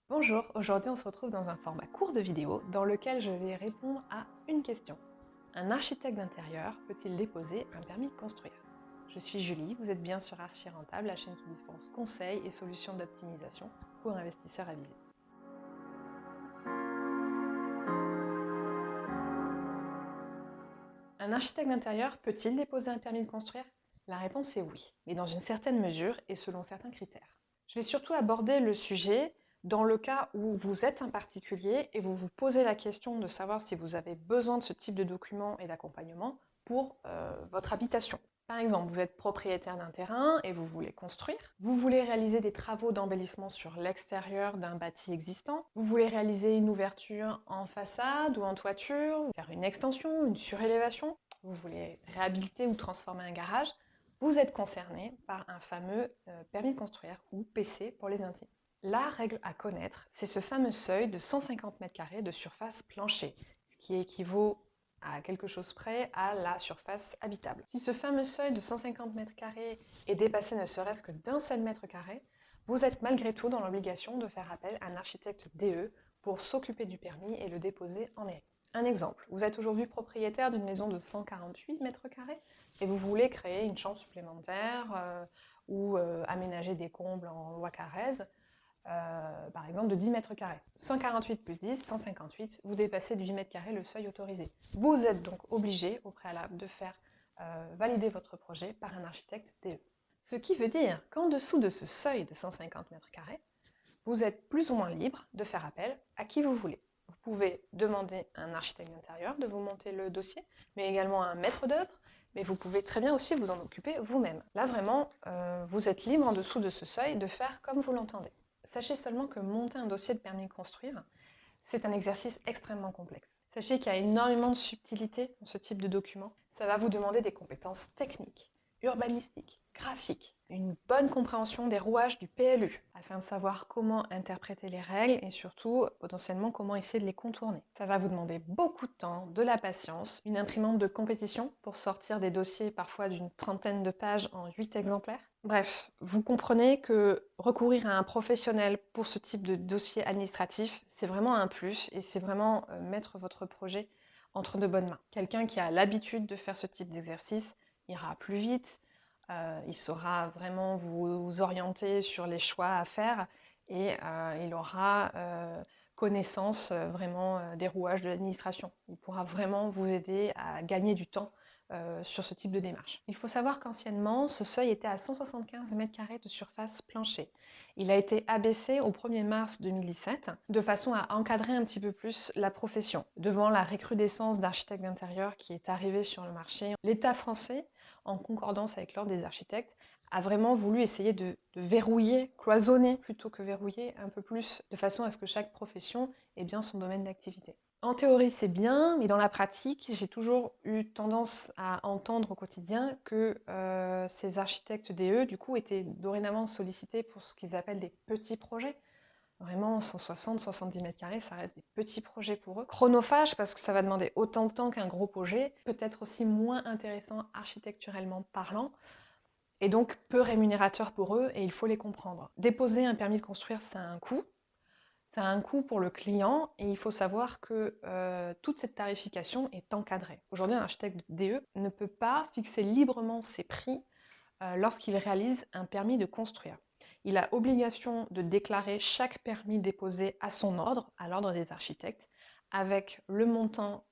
Bonjour, aujourd'hui on se retrouve dans un format court de vidéo dans lequel je vais répondre à une question. Un architecte d'intérieur peut-il déposer un permis de construire? Je suis Julie, vous êtes bien sur Archi Rentable, la chaîne qui dispense conseils et solutions d'optimisation pour investisseurs avisés. Un architecte d'intérieur peut-il déposer un permis de construire? La réponse est oui, mais dans une certaine mesure et selon certains critères. Je vais surtout aborder le sujet dans le cas où vous êtes un particulier et vous vous posez la question de savoir si vous avez besoin de ce type de documents et d'accompagnement pour votre habitation. Par exemple, vous êtes propriétaire d'un terrain et vous voulez construire. Vous voulez réaliser des travaux d'embellissement sur l'extérieur d'un bâti existant. Vous voulez réaliser une ouverture en façade ou en toiture, faire une extension, une surélévation. Vous voulez réhabiliter ou transformer un garage. Vous êtes concerné par un fameux permis de construire ou PC pour les intimes. La règle à connaître, c'est ce fameux seuil de 150 m² de surface plancher, ce qui équivaut à quelque chose près à la surface habitable. Si ce fameux seuil de 150 m² est dépassé ne serait-ce que d'un seul mètre carré, vous êtes malgré tout dans l'obligation de faire appel à un architecte DE pour s'occuper du permis et le déposer en mairie. Un exemple, vous êtes aujourd'hui propriétaire d'une maison de 148 m² et vous voulez créer une chambre supplémentaire ou aménager des combles en loi Carrez, par exemple de 10 m². 148 plus 10, 158, vous dépassez de 8 m² le seuil autorisé. Vous êtes donc obligé au préalable de faire valider votre projet par un architecte DE. Ce qui veut dire qu'en dessous de ce seuil de 150 m², vous êtes plus ou moins libre de faire appel à qui vous voulez. Vous pouvez demander à un architecte d'intérieur de vous monter le dossier, mais également à un maître d'œuvre, mais vous pouvez très bien aussi vous en occuper vous-même. Là vraiment, vous êtes libre en dessous de ce seuil de faire comme vous l'entendez. Sachez seulement que monter un dossier de permis de construire, c'est un exercice extrêmement complexe. Sachez qu'il y a énormément de subtilité dans ce type de document. Ça va vous demander des compétences techniques, urbanistiques, graphiques, une bonne compréhension des rouages du PLU, afin de savoir comment interpréter les règles et surtout, potentiellement, comment essayer de les contourner. Ça va vous demander beaucoup de temps, de la patience, une imprimante de compétition pour sortir des dossiers parfois d'une trentaine de pages en 8 exemplaires. Bref, vous comprenez que recourir à un professionnel pour ce type de dossier administratif, c'est vraiment un plus et c'est vraiment mettre votre projet entre de bonnes mains. Quelqu'un qui a l'habitude de faire ce type d'exercice ira plus vite, il saura vraiment vous orienter sur les choix à faire et il aura connaissance vraiment des rouages de l'administration. Il pourra vraiment vous aider à gagner du temps sur ce type de démarche. Il faut savoir qu'anciennement, ce seuil était à 175 m² de surface plancher. Il a été abaissé au 1er mars 2017 de façon à encadrer un petit peu plus la profession. Devant la recrudescence d'architectes d'intérieur qui est arrivée sur le marché, l'État français, en concordance avec l'Ordre des architectes, a vraiment voulu essayer de verrouiller, cloisonner plutôt que verrouiller un peu plus, de façon à ce que chaque profession ait bien son domaine d'activité. En théorie, c'est bien, mais dans la pratique, j'ai toujours eu tendance à entendre au quotidien que ces architectes DE, du coup, étaient dorénavant sollicités pour ce qu'ils appellent des petits projets. Vraiment, 160, 70 m², ça reste des petits projets pour eux. Chronophages, parce que ça va demander autant de temps qu'un gros projet, peut-être aussi moins intéressant architecturellement parlant, et donc peu rémunérateur pour eux, et il faut les comprendre. Déposer un permis de construire, ça a un coût. Ça a un coût pour le client et il faut savoir que toute cette tarification est encadrée. Aujourd'hui, un architecte DE ne peut pas fixer librement ses prix lorsqu'il réalise un permis de construire. Il a obligation de déclarer chaque permis déposé à son ordre, à l'ordre des architectes, avec le montant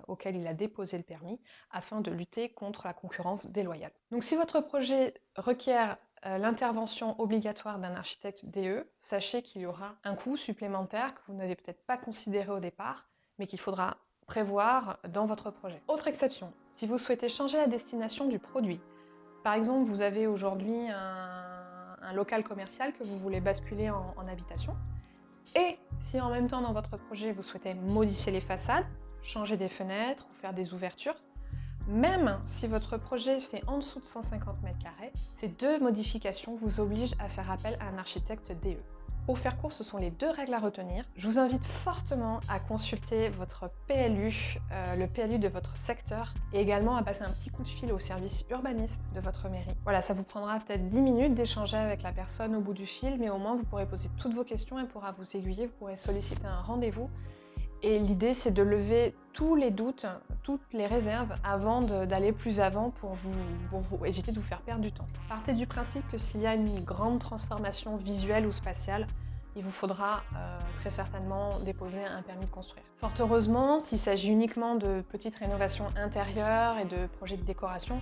auquel il a déposé le permis, afin de lutter contre la concurrence déloyale. Donc si votre projet requiert l'intervention obligatoire d'un architecte DE, sachez qu'il y aura un coût supplémentaire que vous n'avez peut-être pas considéré au départ, mais qu'il faudra prévoir dans votre projet. Autre exception, si vous souhaitez changer la destination du produit, par exemple, vous avez aujourd'hui un local commercial que vous voulez basculer en habitation. Et si en même temps dans votre projet vous souhaitez modifier les façades, changer des fenêtres ou faire des ouvertures, même si votre projet fait en dessous de 150 m², ces deux modifications vous obligent à faire appel à un architecte DE. Pour faire court, ce sont les 2 règles à retenir. Je vous invite fortement à consulter votre PLU, le PLU de votre secteur, et également à passer un petit coup de fil au service urbanisme de votre mairie. Voilà, ça vous prendra peut-être 10 minutes d'échanger avec la personne au bout du fil, mais au moins vous pourrez poser toutes vos questions et pourra vous aiguiller, vous pourrez solliciter un rendez-vous. Et l'idée, c'est de lever tous les doutes, toutes les réserves avant d'aller plus avant pour vous éviter de vous faire perdre du temps. Partez du principe que s'il y a une grande transformation visuelle ou spatiale, il vous faudra très certainement déposer un permis de construire. Fort heureusement, s'il s'agit uniquement de petites rénovations intérieures et de projets de décoration,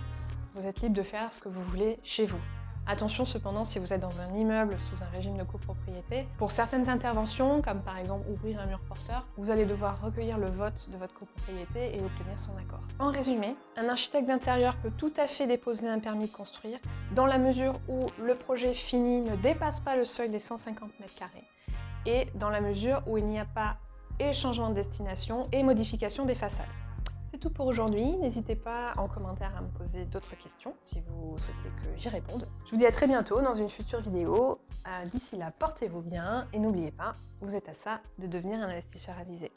vous êtes libre de faire ce que vous voulez chez vous. Attention cependant si vous êtes dans un immeuble sous un régime de copropriété, pour certaines interventions, comme par exemple ouvrir un mur porteur, vous allez devoir recueillir le vote de votre copropriété et obtenir son accord. En résumé, un architecte d'intérieur peut tout à fait déposer un permis de construire dans la mesure où le projet fini ne dépasse pas le seuil des 150 m² et dans la mesure où il n'y a pas et changement de destination et modification des façades. C'est tout pour aujourd'hui, n'hésitez pas en commentaire à me poser d'autres questions si vous souhaitez que j'y réponde. Je vous dis à très bientôt dans une future vidéo. D'ici là, portez-vous bien et n'oubliez pas, vous êtes à ça de devenir un investisseur avisé.